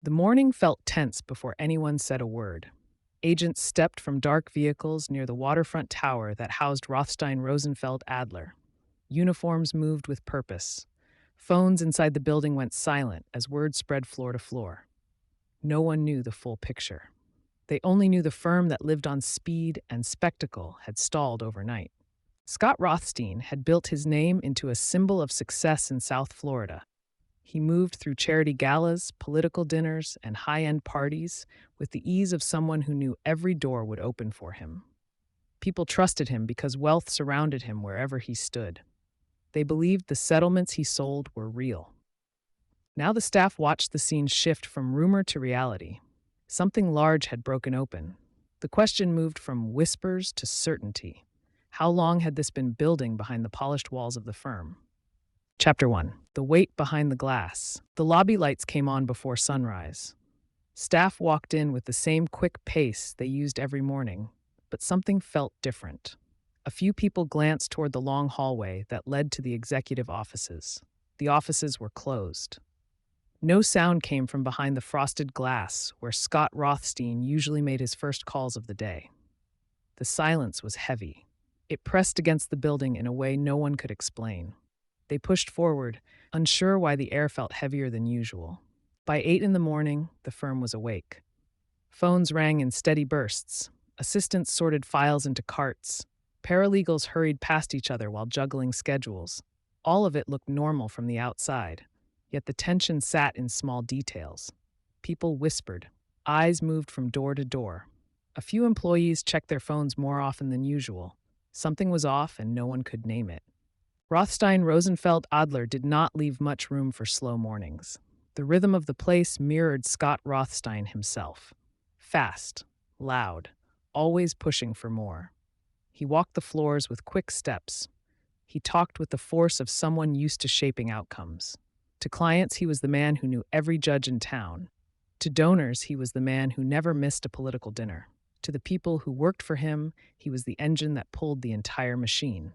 The morning felt tense before anyone said a word. Agents stepped from dark vehicles near the waterfront tower that housed Rothstein Rosenfeld Adler. Uniforms moved with purpose. Phones inside the building went silent as word spread floor to floor. No one knew the full picture. They only knew the firm that lived on speed and spectacle had stalled overnight. Scott Rothstein had built his name into a symbol of success in South Florida. He moved through charity galas, political dinners, and high-end parties with the ease of someone who knew every door would open for him. People trusted him because wealth surrounded him wherever he stood. They believed the settlements he sold were real. Now the staff watched the scene shift from rumor to reality. Something large had broken open. The question moved from whispers to certainty. How long had this been building behind the polished walls of the firm? Chapter 1. The Wait Behind the Glass. The lobby lights came on before sunrise. Staff walked in with the same quick pace they used every morning, but something felt different. A few people glanced toward the long hallway that led to the executive offices. The offices were closed. No sound came from behind the frosted glass where Scott Rothstein usually made his first calls of the day. The silence was heavy. It pressed against the building in a way no one could explain. They pushed forward, unsure why the air felt heavier than usual. By 8 in the morning, the firm was awake. Phones rang in steady bursts. Assistants sorted files into carts. Paralegals hurried past each other while juggling schedules. All of it looked normal from the outside, yet the tension sat in small details. People whispered. Eyes moved from door to door. A few employees checked their phones more often than usual. Something was off and no one could name it. Rothstein Rosenfeld Adler did not leave much room for slow mornings. The rhythm of the place mirrored Scott Rothstein himself. Fast, loud, always pushing for more. He walked the floors with quick steps. He talked with the force of someone used to shaping outcomes. To clients, he was the man who knew every judge in town. To donors, he was the man who never missed a political dinner. To the people who worked for him, he was the engine that pulled the entire machine.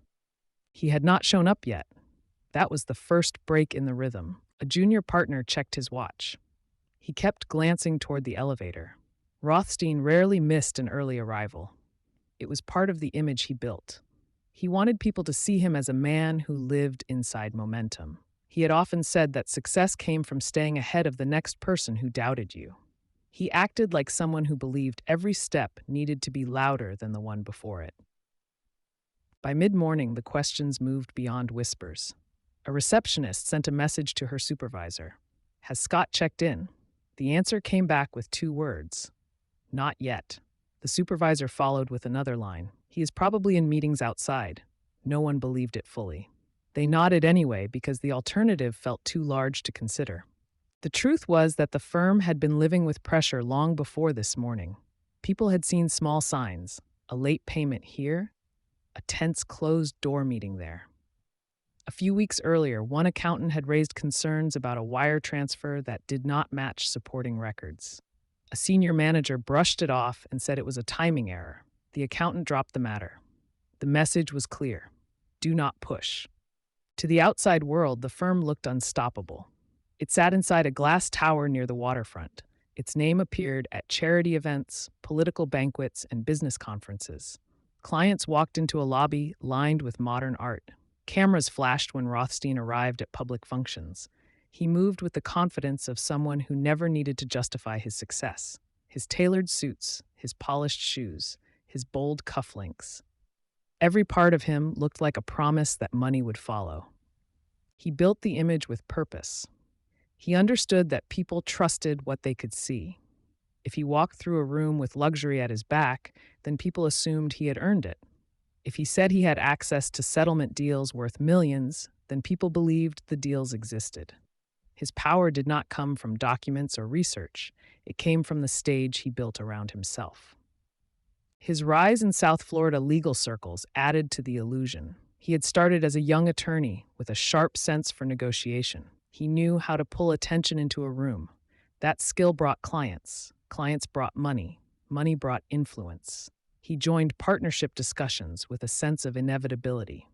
He had not shown up yet. That was the first break in the rhythm. A junior partner checked his watch. He kept glancing toward the elevator. Rothstein rarely missed an early arrival. It was part of the image he built. He wanted people to see him as a man who lived inside momentum. He had often said that success came from staying ahead of the next person who doubted you. He acted like someone who believed every step needed to be louder than the one before it. By mid-morning, the questions moved beyond whispers. A receptionist sent a message to her supervisor. "Has Scott checked in?" The answer came back with 2 words. "Not yet." The supervisor followed with another line. "He is probably in meetings outside." No one believed it fully. They nodded anyway because the alternative felt too large to consider. The truth was that the firm had been living with pressure long before this morning. People had seen small signs, a late payment here, a tense closed-door meeting there. A few weeks earlier, one accountant had raised concerns about a wire transfer that did not match supporting records. A senior manager brushed it off and said it was a timing error. The accountant dropped the matter. The message was clear. Do not push. To the outside world, the firm looked unstoppable. It sat inside a glass tower near the waterfront. Its name appeared at charity events, political banquets, and business conferences. Clients walked into a lobby lined with modern art. Cameras flashed when Rothstein arrived at public functions. He moved with the confidence of someone who never needed to justify his success. His tailored suits, his polished shoes, his bold cufflinks. Every part of him looked like a promise that money would follow. He built the image with purpose. He understood that people trusted what they could see. If he walked through a room with luxury at his back, then people assumed he had earned it. If he said he had access to settlement deals worth millions, then people believed the deals existed. His power did not come from documents or research. It came from the stage he built around himself. His rise in South Florida legal circles added to the illusion. He had started as a young attorney with a sharp sense for negotiation. He knew how to pull attention into a room. That skill brought clients. Clients brought money. Money brought influence. He joined partnership discussions with a sense of inevitability.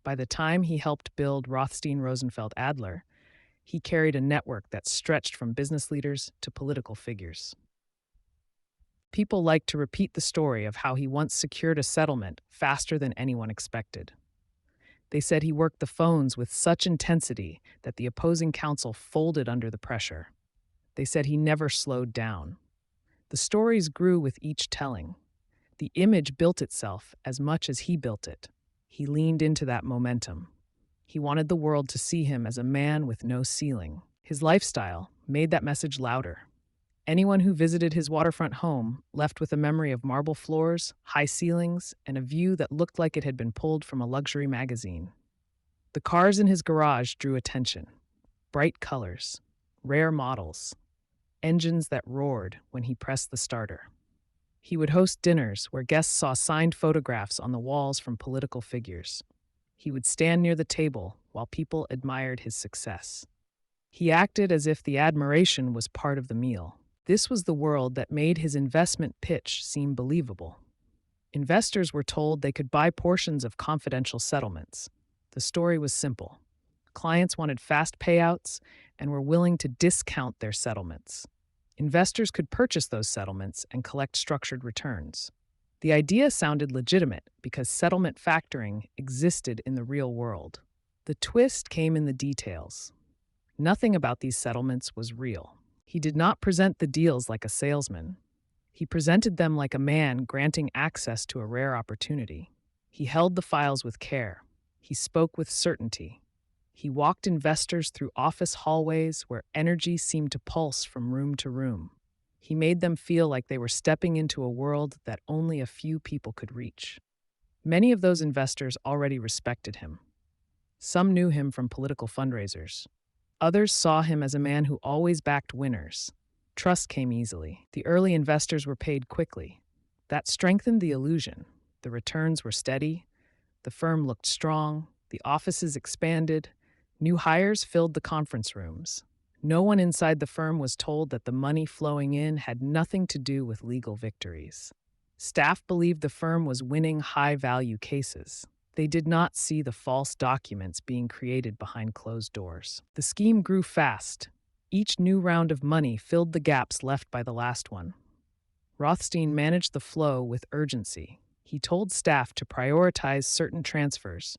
By the time he helped build Rothstein Rosenfeld Adler, He carried a network that stretched from business leaders to political figures. People like to repeat the story of how he once secured a settlement faster than anyone expected. They said he worked the phones with such intensity that the opposing counsel folded under the pressure. They said he never slowed down. The stories grew with each telling. The image built itself as much as he built it. He leaned into that momentum. He wanted the world to see him as a man with no ceiling. His lifestyle made that message louder. Anyone who visited his waterfront home left with a memory of marble floors, high ceilings, and a view that looked like it had been pulled from a luxury magazine. The cars in his garage drew attention. Bright colors, rare models, engines that roared when he pressed the starter. He would host dinners where guests saw signed photographs on the walls from political figures. He would stand near the table while people admired his success. He acted as if the admiration was part of the meal. This was the world that made his investment pitch seem believable. Investors were told they could buy portions of confidential settlements. The story was simple. Clients wanted fast payouts and were willing to discount their settlements. Investors could purchase those settlements and collect structured returns. The idea sounded legitimate because settlement factoring existed in the real world. The twist came in the details. Nothing about these settlements was real. He did not present the deals like a salesman. He presented them like a man granting access to a rare opportunity. He held the files with care. He spoke with certainty. He walked investors through office hallways where energy seemed to pulse from room to room. He made them feel like they were stepping into a world that only a few people could reach. Many of those investors already respected him. Some knew him from political fundraisers. Others saw him as a man who always backed winners. Trust came easily. The early investors were paid quickly. That strengthened the illusion. The returns were steady. The firm looked strong. The offices expanded. New hires filled the conference rooms. No one inside the firm was told that the money flowing in had nothing to do with legal victories. Staff believed the firm was winning high-value cases. They did not see the false documents being created behind closed doors. The scheme grew fast. Each new round of money filled the gaps left by the last one. Rothstein managed the flow with urgency. He told staff to prioritize certain transfers.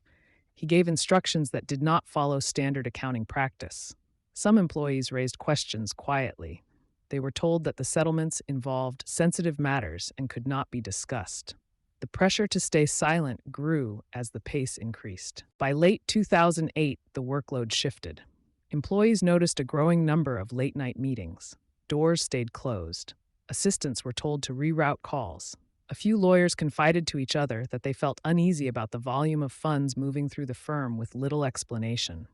He gave instructions that did not follow standard accounting practice. Some employees raised questions quietly. They were told that the settlements involved sensitive matters and could not be discussed. The pressure to stay silent grew as the pace increased. By late 2008, the workload shifted. Employees noticed a growing number of late-night meetings. Doors stayed closed. Assistants were told to reroute calls. A few lawyers confided to each other that they felt uneasy about the volume of funds moving through the firm with little explanation.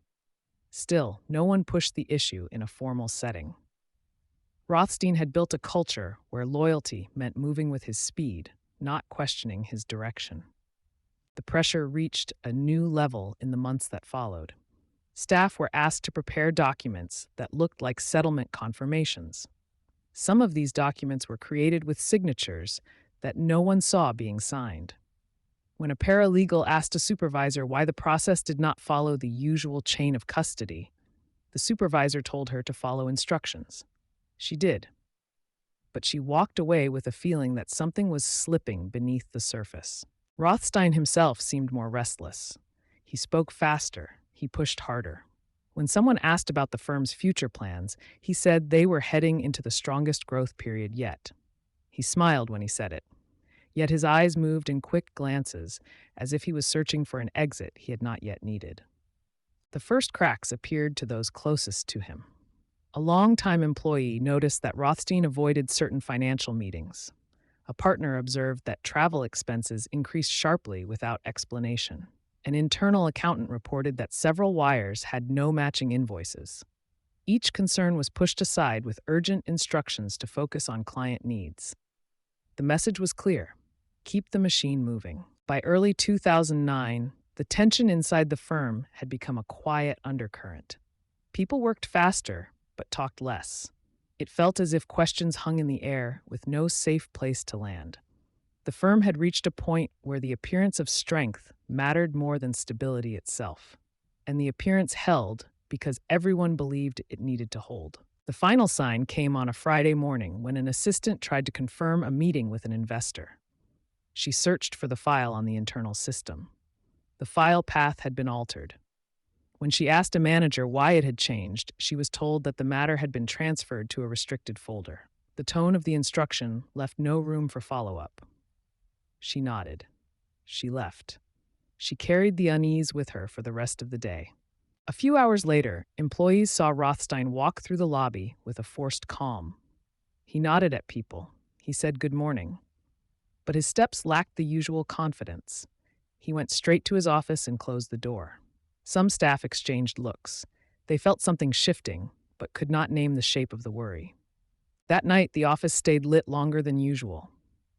Still, no one pushed the issue in a formal setting. Rothstein had built a culture where loyalty meant moving with his speed, not questioning his direction. The pressure reached a new level in the months that followed. Staff were asked to prepare documents that looked like settlement confirmations. Some of these documents were created with signatures that no one saw being signed. When a paralegal asked a supervisor why the process did not follow the usual chain of custody, the supervisor told her to follow instructions. She did. But she walked away with a feeling that something was slipping beneath the surface. Rothstein himself seemed more restless. He spoke faster. He pushed harder. When someone asked about the firm's future plans, he said they were heading into the strongest growth period yet. He smiled when he said it. Yet his eyes moved in quick glances, as if he was searching for an exit he had not yet needed. The first cracks appeared to those closest to him. A longtime employee noticed that Rothstein avoided certain financial meetings. A partner observed that travel expenses increased sharply without explanation. An internal accountant reported that several wires had no matching invoices. Each concern was pushed aside with urgent instructions to focus on client needs. The message was clear: keep the machine moving. By early 2009, the tension inside the firm had become a quiet undercurrent. People worked faster, but talked less. It felt as if questions hung in the air with no safe place to land. The firm had reached a point where the appearance of strength mattered more than stability itself. And the appearance held because everyone believed it needed to hold. The final sign came on a Friday morning when an assistant tried to confirm a meeting with an investor. She searched for the file on the internal system. The file path had been altered. When she asked a manager why it had changed, she was told that the matter had been transferred to a restricted folder. The tone of the instruction left no room for follow-up. She nodded. She left. She carried the unease with her for the rest of the day. A few hours later, employees saw Rothstein walk through the lobby with a forced calm. He nodded at people. He said good morning. But his steps lacked the usual confidence. He went straight to his office and closed the door. Some staff exchanged looks. They felt something shifting, but could not name the shape of the worry. That night, the office stayed lit longer than usual.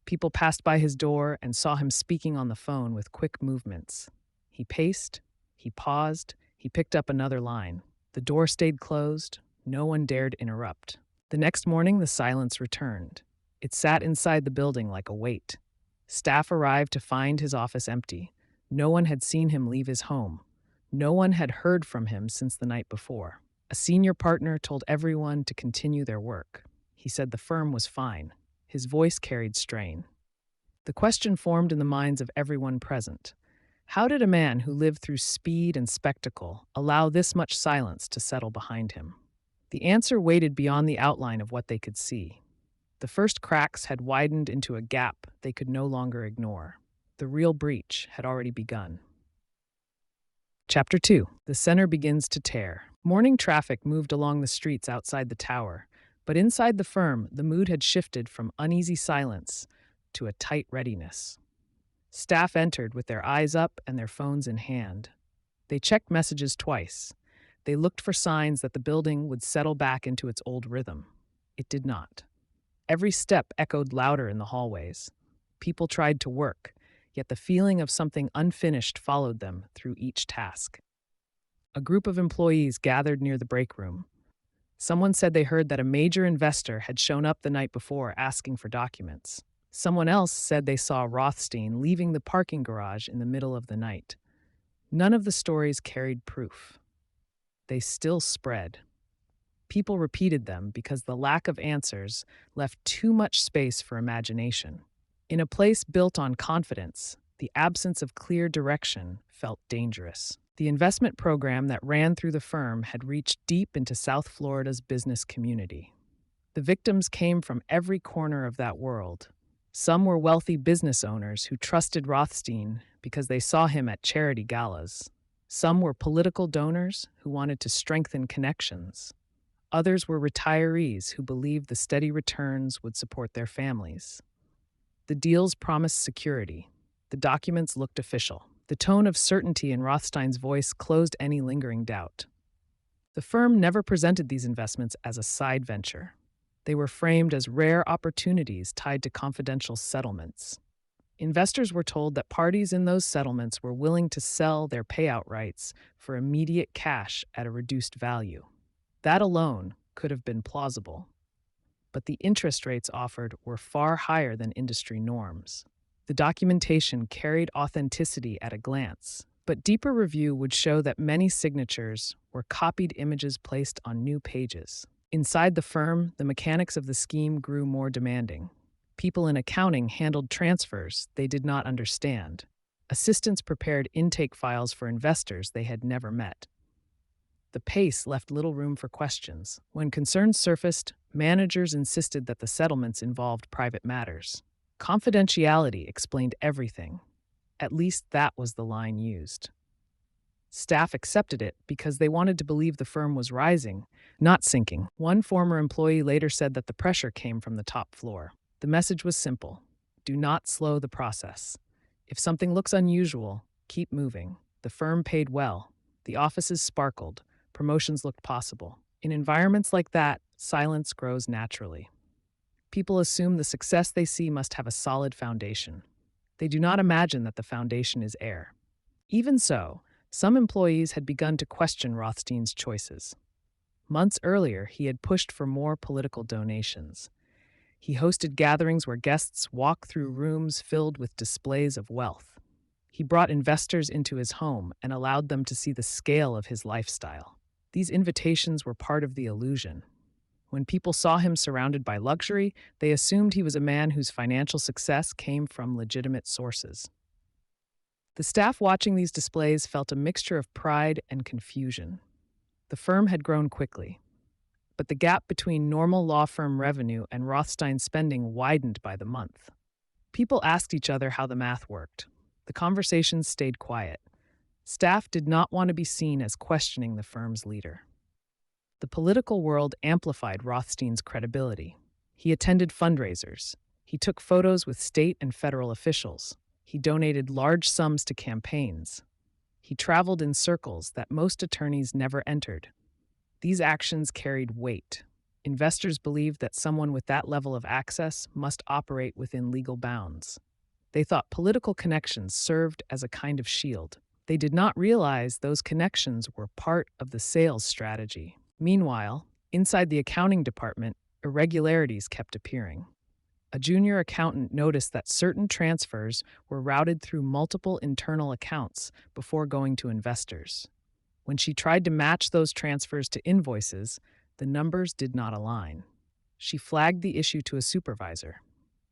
People passed by his door and saw him speaking on the phone with quick movements. He paced, he paused, he picked up another line. The door stayed closed. No one dared interrupt. The next morning, the silence returned. It sat inside the building like a weight. Staff arrived to find his office empty. No one had seen him leave his home. No one had heard from him since the night before. A senior partner told everyone to continue their work. He said the firm was fine. His voice carried strain. The question formed in the minds of everyone present. How did a man who lived through speed and spectacle allow this much silence to settle behind him? The answer waited beyond the outline of what they could see. The first cracks had widened into a gap they could no longer ignore. The real breach had already begun. Chapter 2. The center begins to tear. Morning traffic moved along the streets outside the tower, but inside the firm, the mood had shifted from uneasy silence to a tight readiness. Staff entered with their eyes up and their phones in hand. They checked messages twice. They looked for signs that the building would settle back into its old rhythm. It did not. Every step echoed louder in the hallways. People tried to work, yet the feeling of something unfinished followed them through each task. A group of employees gathered near the break room. Someone said they heard that a major investor had shown up the night before asking for documents. Someone else said they saw Rothstein leaving the parking garage in the middle of the night. None of the stories carried proof. They still spread. People repeated them because the lack of answers left too much space for imagination. In a place built on confidence, the absence of clear direction felt dangerous. The investment program that ran through the firm had reached deep into South Florida's business community. The victims came from every corner of that world. Some were wealthy business owners who trusted Rothstein because they saw him at charity galas. Some were political donors who wanted to strengthen connections. Others were retirees who believed the steady returns would support their families. The deals promised security. The documents looked official. The tone of certainty in Rothstein's voice closed any lingering doubt. The firm never presented these investments as a side venture. They were framed as rare opportunities tied to confidential settlements. Investors were told that parties in those settlements were willing to sell their payout rights for immediate cash at a reduced value. That alone could have been plausible. But the interest rates offered were far higher than industry norms. The documentation carried authenticity at a glance, but deeper review would show that many signatures were copied images placed on new pages. Inside the firm, the mechanics of the scheme grew more demanding. People in accounting handled transfers they did not understand. Assistants prepared intake files for investors they had never met. The pace left little room for questions. When concerns surfaced, managers insisted that the settlements involved private matters. Confidentiality explained everything. At least that was the line used. Staff accepted it because they wanted to believe the firm was rising, not sinking. One former employee later said that the pressure came from the top floor. The message was simple: do not slow the process. If something looks unusual, keep moving. The firm paid well. The offices sparkled. Promotions looked possible. In environments like that, silence grows naturally. People assume the success they see must have a solid foundation. They do not imagine that the foundation is air. Even so, some employees had begun to question Rothstein's choices. Months earlier, he had pushed for more political donations. He hosted gatherings where guests walked through rooms filled with displays of wealth. He brought investors into his home and allowed them to see the scale of his lifestyle. These invitations were part of the illusion. When people saw him surrounded by luxury, they assumed he was a man whose financial success came from legitimate sources. The staff watching these displays felt a mixture of pride and confusion. The firm had grown quickly, but the gap between normal law firm revenue and Rothstein spending widened by the month. People asked each other how the math worked. The conversations stayed quiet. Staff did not want to be seen as questioning the firm's leader. The political world amplified Rothstein's credibility. He attended fundraisers. He took photos with state and federal officials. He donated large sums to campaigns. He traveled in circles that most attorneys never entered. These actions carried weight. Investors believed that someone with that level of access must operate within legal bounds. They thought political connections served as a kind of shield. They did not realize those connections were part of the sales strategy. Meanwhile, inside the accounting department, irregularities kept appearing. A junior accountant noticed that certain transfers were routed through multiple internal accounts before going to investors. When she tried to match those transfers to invoices, the numbers did not align. She flagged the issue to a supervisor.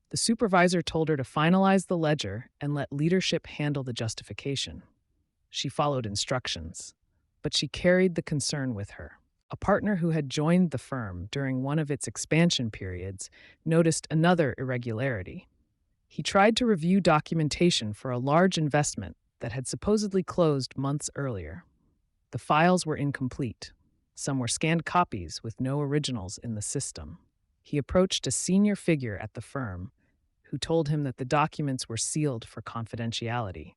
The supervisor told her to finalize the ledger and let leadership handle the justification. She followed instructions, but she carried the concern with her. A partner who had joined the firm during one of its expansion periods noticed another irregularity. He tried to review documentation for a large investment that had supposedly closed months earlier. The files were incomplete. Some were scanned copies with no originals in the system. He approached a senior figure at the firm who told him that the documents were sealed for confidentiality.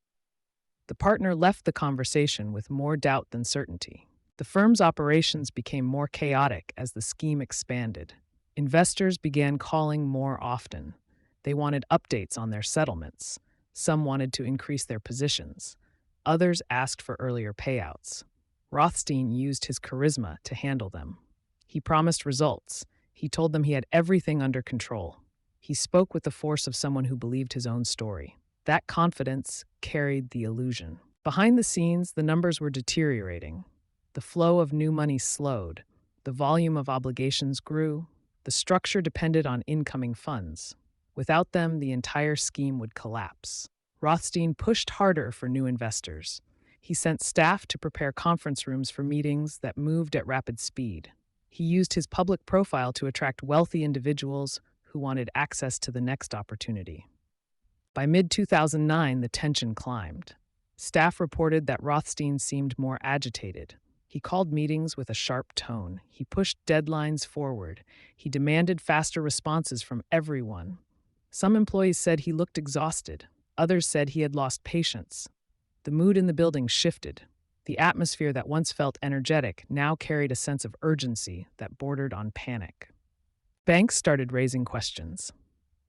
The partner left the conversation with more doubt than certainty. The firm's operations became more chaotic as the scheme expanded. Investors began calling more often. They wanted updates on their settlements. Some wanted to increase their positions. Others asked for earlier payouts. Rothstein used his charisma to handle them. He promised results. He told them he had everything under control. He spoke with the force of someone who believed his own story. That confidence carried the illusion. Behind the scenes, the numbers were deteriorating. The flow of new money slowed. The volume of obligations grew. The structure depended on incoming funds. Without them, the entire scheme would collapse. Rothstein pushed harder for new investors. He sent staff to prepare conference rooms for meetings that moved at rapid speed. He used his public profile to attract wealthy individuals who wanted access to the next opportunity. By mid-2009, the tension climbed. Staff reported that Rothstein seemed more agitated. He called meetings with a sharp tone. He pushed deadlines forward. He demanded faster responses from everyone. Some employees said he looked exhausted. Others said he had lost patience. The mood in the building shifted. The atmosphere that once felt energetic now carried a sense of urgency that bordered on panic. Banks started raising questions.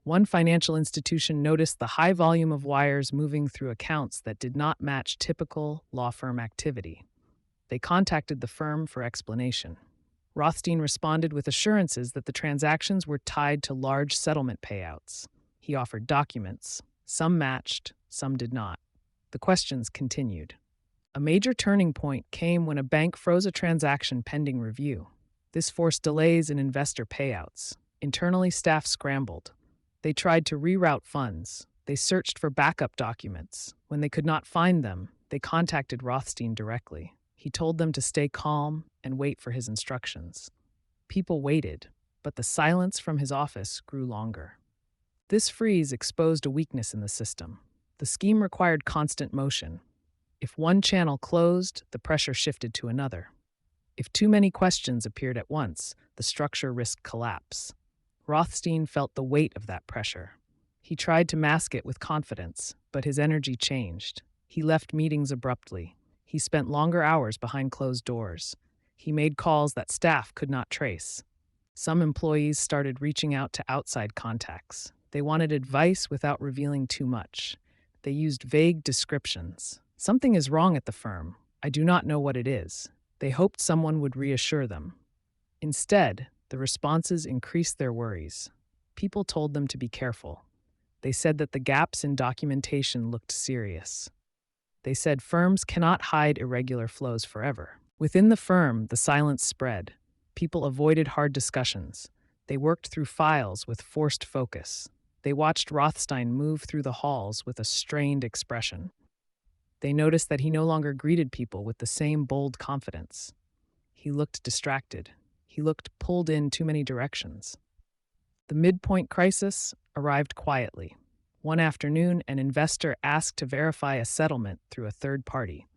One financial institution noticed the high volume of wires moving through accounts that did not match typical law firm activity. They contacted the firm for explanation. Rothstein responded with assurances that the transactions were tied to large settlement payouts. He offered documents. Some matched, some did not. The questions continued. A major turning point came when a bank froze a transaction pending review. This forced delays in investor payouts. Internally, staff scrambled. They tried to reroute funds. They searched for backup documents. When they could not find them, they contacted Rothstein directly. He told them to stay calm and wait for his instructions. People waited, but the silence from his office grew longer. This freeze exposed a weakness in the system. The scheme required constant motion. If one channel closed, the pressure shifted to another. If too many questions appeared at once, the structure risked collapse. Rothstein felt the weight of that pressure. He tried to mask it with confidence, but his energy changed. He left meetings abruptly. He spent longer hours behind closed doors. He made calls that staff could not trace. Some employees started reaching out to outside contacts. They wanted advice without revealing too much. They used vague descriptions. "Something is wrong at the firm. I do not know what it is." They hoped someone would reassure them. Instead, the responses increased their worries. People told them to be careful. They said that the gaps in documentation looked serious. They said firms cannot hide irregular flows forever. Within the firm, the silence spread. People avoided hard discussions. They worked through files with forced focus. They watched Rothstein move through the halls with a strained expression. They noticed that he no longer greeted people with the same bold confidence. He looked distracted. He looked pulled in too many directions. The midpoint crisis arrived quietly. One afternoon, an investor asked to verify a settlement through a third party.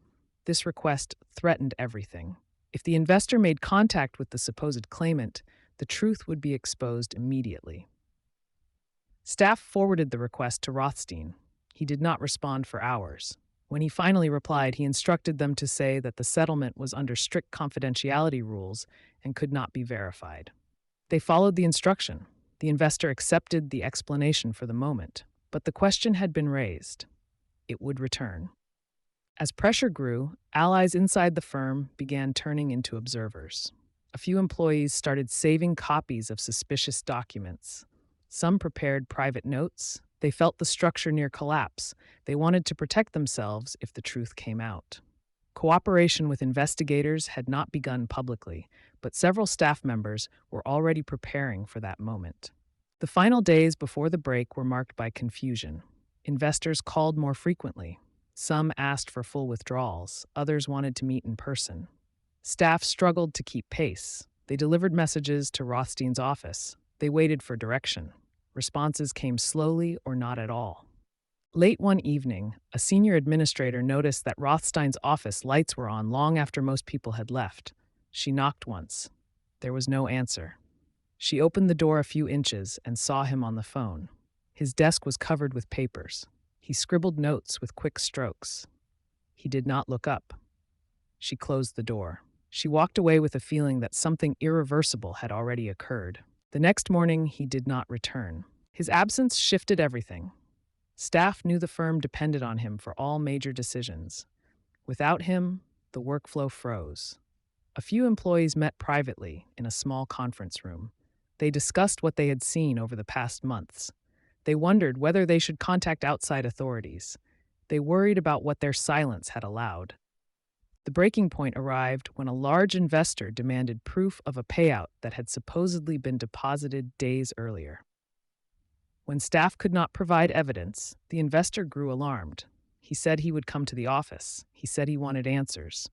This request threatened everything. If the investor made contact with the supposed claimant, the truth would be exposed immediately. Staff forwarded the request to Rothstein. He did not respond for hours. When he finally replied, he instructed them to say that the settlement was under strict confidentiality rules and could not be verified. They followed the instruction. The investor accepted the explanation for the moment, but the question had been raised. It would return. As pressure grew, allies inside the firm began turning into observers. A few employees started saving copies of suspicious documents. Some prepared private notes. They felt the structure near collapse. They wanted to protect themselves if the truth came out. Cooperation with investigators had not begun publicly, but several staff members were already preparing for that moment. The final days before the break were marked by confusion. Investors called more frequently. Some asked for full withdrawals. Others wanted to meet in person. Staff struggled to keep pace. They delivered messages to Rothstein's office. They waited for direction. Responses came slowly or not at all. Late one evening, a senior administrator noticed that Rothstein's office lights were on long after most people had left. She knocked once. There was no answer. She opened the door a few inches and saw him on the phone. His desk was covered with papers. He scribbled notes with quick strokes. He did not look up. She closed the door. She walked away with a feeling that something irreversible had already occurred. The next morning, he did not return. His absence shifted everything. Staff knew the firm depended on him for all major decisions. Without him, the workflow froze. A few employees met privately in a small conference room. They discussed what they had seen over the past months. They wondered whether they should contact outside authorities. They worried about what their silence had allowed. The breaking point arrived when a large investor demanded proof of a payout that had supposedly been deposited days earlier. When staff could not provide evidence, the investor grew alarmed. He said he would come to the office. He said he wanted answers.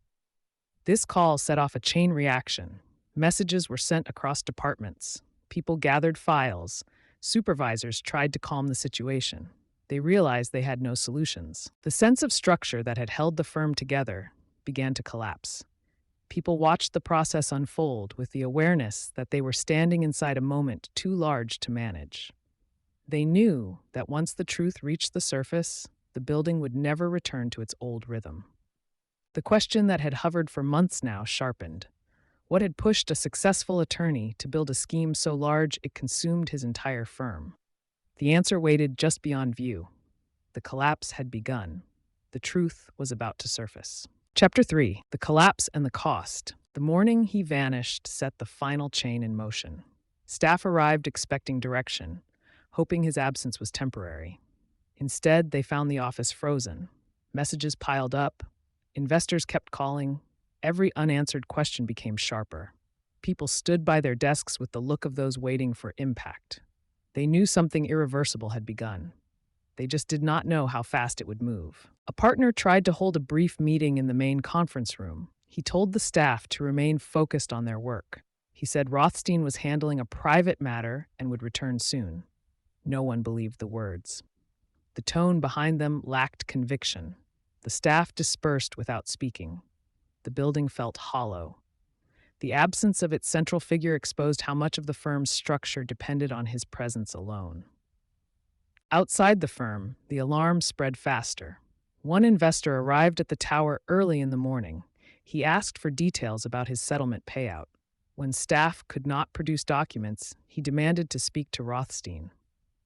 This call set off a chain reaction. Messages were sent across departments. People gathered files. Supervisors tried to calm the situation. They realized they had no solutions. The sense of structure that had held the firm together began to collapse. People watched the process unfold with the awareness that they were standing inside a moment too large to manage. They knew that once the truth reached the surface, the building would never return to its old rhythm. The question that had hovered for months now sharpened. What had pushed a successful attorney to build a scheme so large it consumed his entire firm? The answer waited just beyond view. The collapse had begun. The truth was about to surface. Chapter 3. The Collapse and the Cost. The morning he vanished set the final chain in motion. Staff arrived expecting direction, hoping his absence was temporary. Instead, they found the office frozen. Messages piled up. Investors kept calling. Every unanswered question became sharper. People stood by their desks with the look of those waiting for impact. They knew something irreversible had begun. They just did not know how fast it would move. A partner tried to hold a brief meeting in the main conference room. He told the staff to remain focused on their work. He said Rothstein was handling a private matter and would return soon. No one believed the words. The tone behind them lacked conviction. The staff dispersed without speaking. The building felt hollow. The absence of its central figure exposed how much of the firm's structure depended on his presence alone. Outside the firm, the alarm spread faster. One investor arrived at the tower early in the morning. He asked for details about his settlement payout. When staff could not produce documents, he demanded to speak to Rothstein.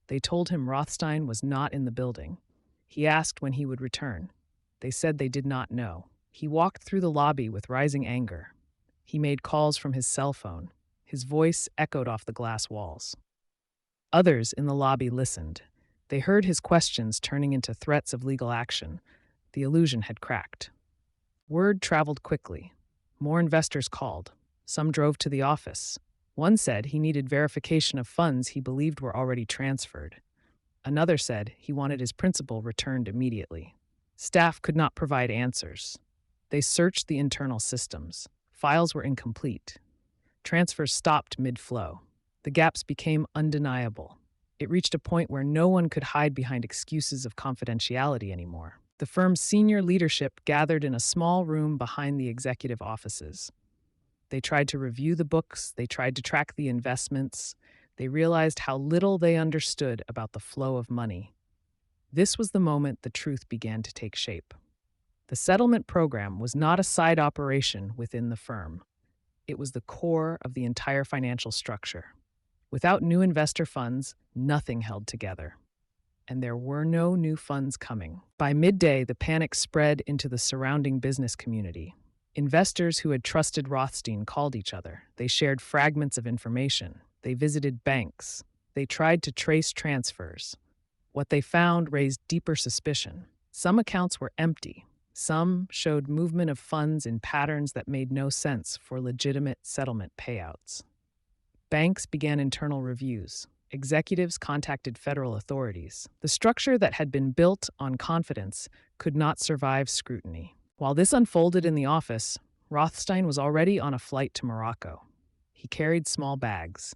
They told him Rothstein was not in the building. He asked when he would return. They said they did not know. He walked through the lobby with rising anger. He made calls from his cell phone. His voice echoed off the glass walls. Others in the lobby listened. They heard his questions turning into threats of legal action. The illusion had cracked. Word traveled quickly. More investors called. Some drove to the office. One said he needed verification of funds he believed were already transferred. Another said he wanted his principal returned immediately. Staff could not provide answers. They searched the internal systems. Files were incomplete. Transfers stopped mid-flow. The gaps became undeniable. It reached a point where no one could hide behind excuses of confidentiality anymore. The firm's senior leadership gathered in a small room behind the executive offices. They tried to review the books, they tried to track the investments. They realized how little they understood about the flow of money. This was the moment the truth began to take shape. The settlement program was not a side operation within the firm. It was the core of the entire financial structure. Without new investor funds, nothing held together. And there were no new funds coming. By midday, the panic spread into the surrounding business community. Investors who had trusted Rothstein called each other. They shared fragments of information. They visited banks. They tried to trace transfers. What they found raised deeper suspicion. Some accounts were empty. Some showed movement of funds in patterns that made no sense for legitimate settlement payouts. Banks began internal reviews. Executives contacted federal authorities. The structure that had been built on confidence could not survive scrutiny. While this unfolded in the office, Rothstein was already on a flight to Morocco. He carried small bags.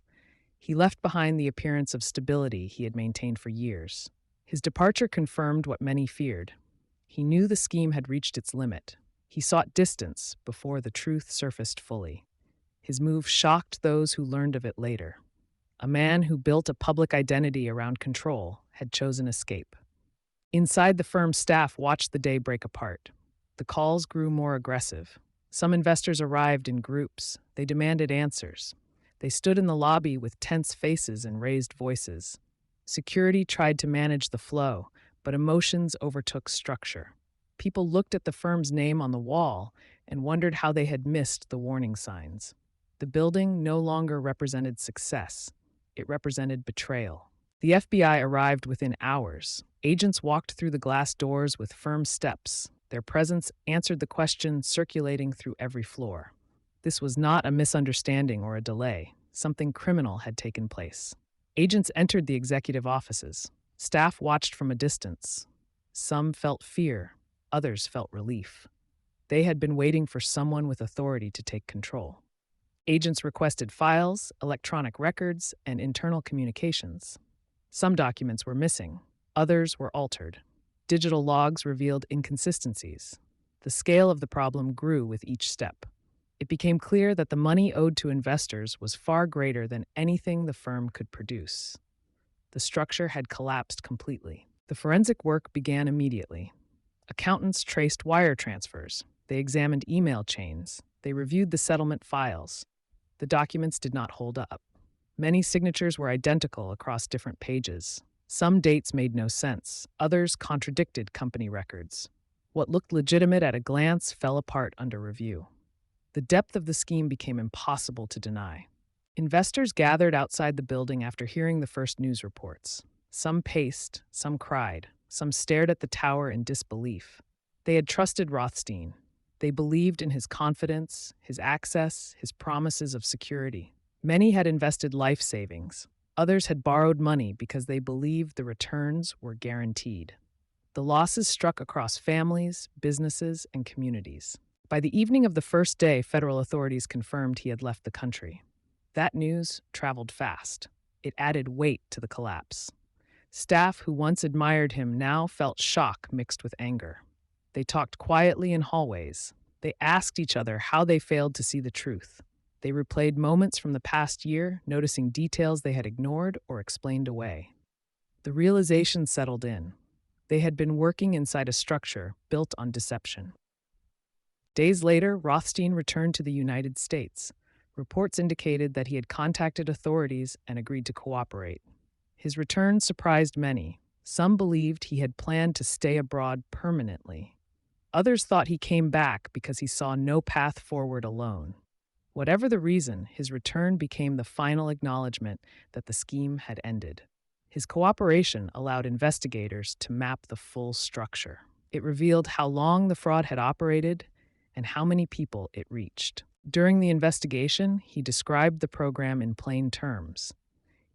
He left behind the appearance of stability he had maintained for years. His departure confirmed what many feared. He knew the scheme had reached its limit. He sought distance before the truth surfaced fully. His move shocked those who learned of it later. A man who built a public identity around control had chosen escape. Inside, the firm's staff watched the day break apart. The calls grew more aggressive. Some investors arrived in groups. They demanded answers. They stood in the lobby with tense faces and raised voices. Security tried to manage the flow, but emotions overtook structure. People looked at the firm's name on the wall and wondered how they had missed the warning signs. The building no longer represented success. It represented betrayal. The FBI arrived within hours. Agents walked through the glass doors with firm steps. Their presence answered the question circulating through every floor. This was not a misunderstanding or a delay. Something criminal had taken place. Agents entered the executive offices. Staff watched from a distance. Some felt fear. Others felt relief. They had been waiting for someone with authority to take control. Agents requested files, electronic records, and internal communications. Some documents were missing. Others were altered. Digital logs revealed inconsistencies. The scale of the problem grew with each step. It became clear that the money owed to investors was far greater than anything the firm could produce. The structure had collapsed completely. The forensic work began immediately. Accountants traced wire transfers. They examined email chains. They reviewed the settlement files. The documents did not hold up. Many signatures were identical across different pages. Some dates made no sense. Others contradicted company records. What looked legitimate at a glance fell apart under review. The depth of the scheme became impossible to deny. Investors gathered outside the building after hearing the first news reports. Some paced, some cried, some stared at the tower in disbelief. They had trusted Rothstein. They believed in his confidence, his access, his promises of security. Many had invested life savings. Others had borrowed money because they believed the returns were guaranteed. The losses struck across families, businesses, and communities. By the evening of the first day, federal authorities confirmed he had left the country. That news traveled fast. It added weight to the collapse. Staff who once admired him now felt shock mixed with anger. They talked quietly in hallways. They asked each other how they failed to see the truth. They replayed moments from the past year, noticing details they had ignored or explained away. The realization settled in. They had been working inside a structure built on deception. Days later, Rothstein returned to the United States. Reports indicated that he had contacted authorities and agreed to cooperate. His return surprised many. Some believed he had planned to stay abroad permanently. Others thought he came back because he saw no path forward alone. Whatever the reason, his return became the final acknowledgement that the scheme had ended. His cooperation allowed investigators to map the full structure. It revealed how long the fraud had operated and how many people it reached. During the investigation, he described the program in plain terms.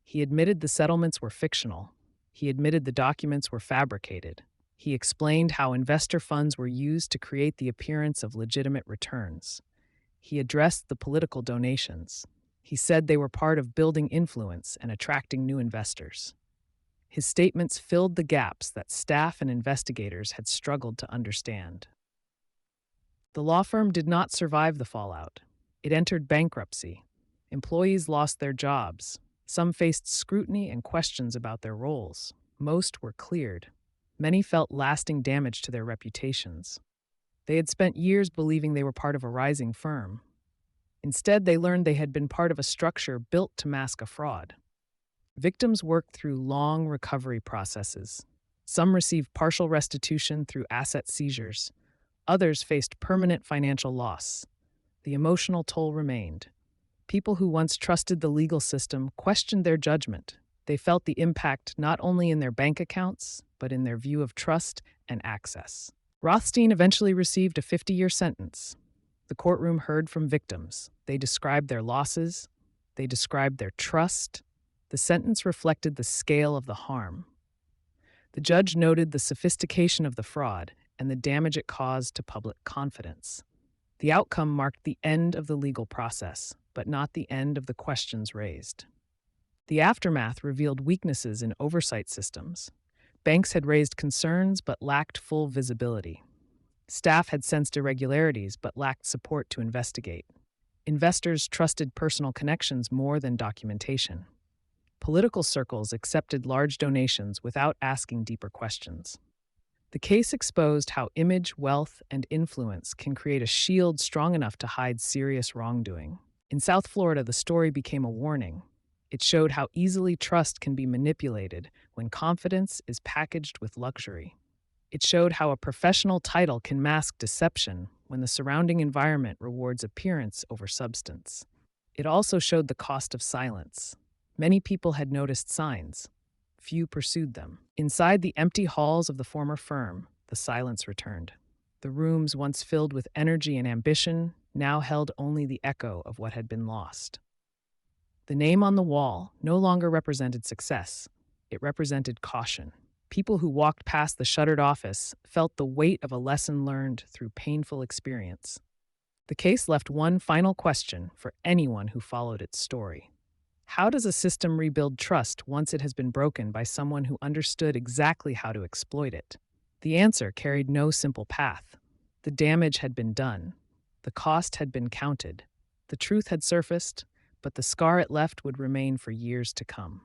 He admitted the settlements were fictional. He admitted the documents were fabricated. He explained how investor funds were used to create the appearance of legitimate returns. He addressed the political donations. He said they were part of building influence and attracting new investors. His statements filled the gaps that staff and investigators had struggled to understand. The law firm did not survive the fallout. It entered bankruptcy. Employees lost their jobs. Some faced scrutiny and questions about their roles. Most were cleared. Many felt lasting damage to their reputations. They had spent years believing they were part of a rising firm. Instead, they learned they had been part of a structure built to mask a fraud. Victims worked through long recovery processes. Some received partial restitution through asset seizures. Others faced permanent financial loss. The emotional toll remained. People who once trusted the legal system questioned their judgment. They felt the impact not only in their bank accounts, but in their view of trust and access. Rothstein eventually received a 50-year sentence. The courtroom heard from victims. They described their losses. They described their trust. The sentence reflected the scale of the harm. The judge noted the sophistication of the fraud and the damage it caused to public confidence. The outcome marked the end of the legal process, but not the end of the questions raised. The aftermath revealed weaknesses in oversight systems. Banks had raised concerns but lacked full visibility. Staff had sensed irregularities but lacked support to investigate. Investors trusted personal connections more than documentation. Political circles accepted large donations without asking deeper questions. The case exposed how image, wealth, and influence can create a shield strong enough to hide serious wrongdoing. In South Florida, the story became a warning. It showed how easily trust can be manipulated when confidence is packaged with luxury. It showed how a professional title can mask deception when the surrounding environment rewards appearance over substance. It also showed the cost of silence. Many people had noticed signs. Few pursued them. Inside the empty halls of the former firm, the silence returned. The rooms once filled with energy and ambition now held only the echo of what had been lost. The name on the wall no longer represented success. It represented caution. People who walked past the shuttered office felt the weight of a lesson learned through painful experience. The case left one final question for anyone who followed its story. How does a system rebuild trust once it has been broken by someone who understood exactly how to exploit it? The answer carried no simple path. The damage had been done. The cost had been counted. The truth had surfaced, but the scar it left would remain for years to come.